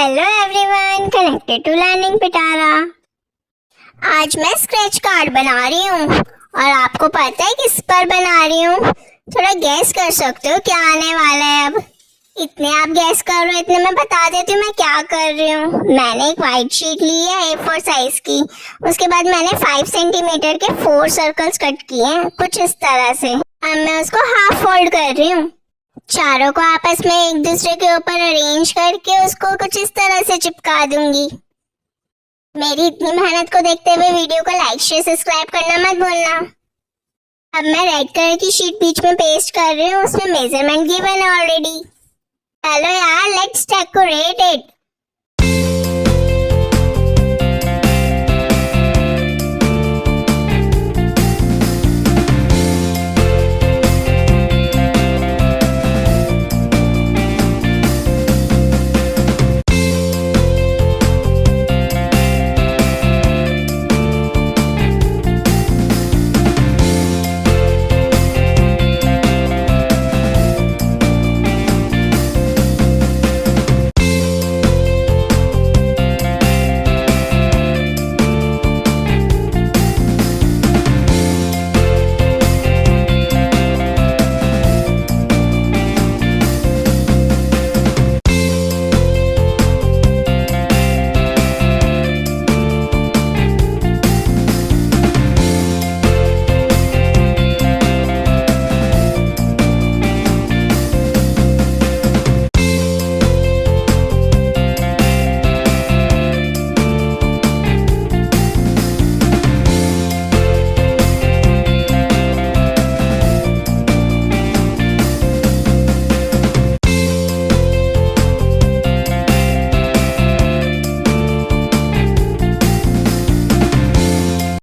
Hello everyone, connected to learning Pitara. आज मैं scratch card बना रही हूँ और आपको पता है किस पर बना रही हूँ? थोड़ा गैस कर सकते हो क्या आने वाला है। अब इतने आप गैस कर रहे हो, इतने मैं बता देती हूँ मैं क्या कर रही हूँ। मैंने एक वाइट शीट ली है A4 साइज की। उसके बाद मैंने 5 सेंटीमीटर के 4 सर्कल्स कट किए हैं कुछ इस तरह से। अब मैं उसको हाफ फोल्ड कर रही हूँ। चारों को आपस में एक दूसरे के ऊपर अरेंज करके उसको कुछ इस तरह से चिपका दूंगी। मेरी इतनी मेहनत को देखते हुए वीडियो को लाइक शेयर सब्सक्राइब करना मत भूलना। अब मैं रेड कलर की शीट बीच में पेस्ट कर रही हूँ, उसमें मेजरमेंट गिवन है ऑलरेडी। चलो यार, लेट्स डेकोरेट इट।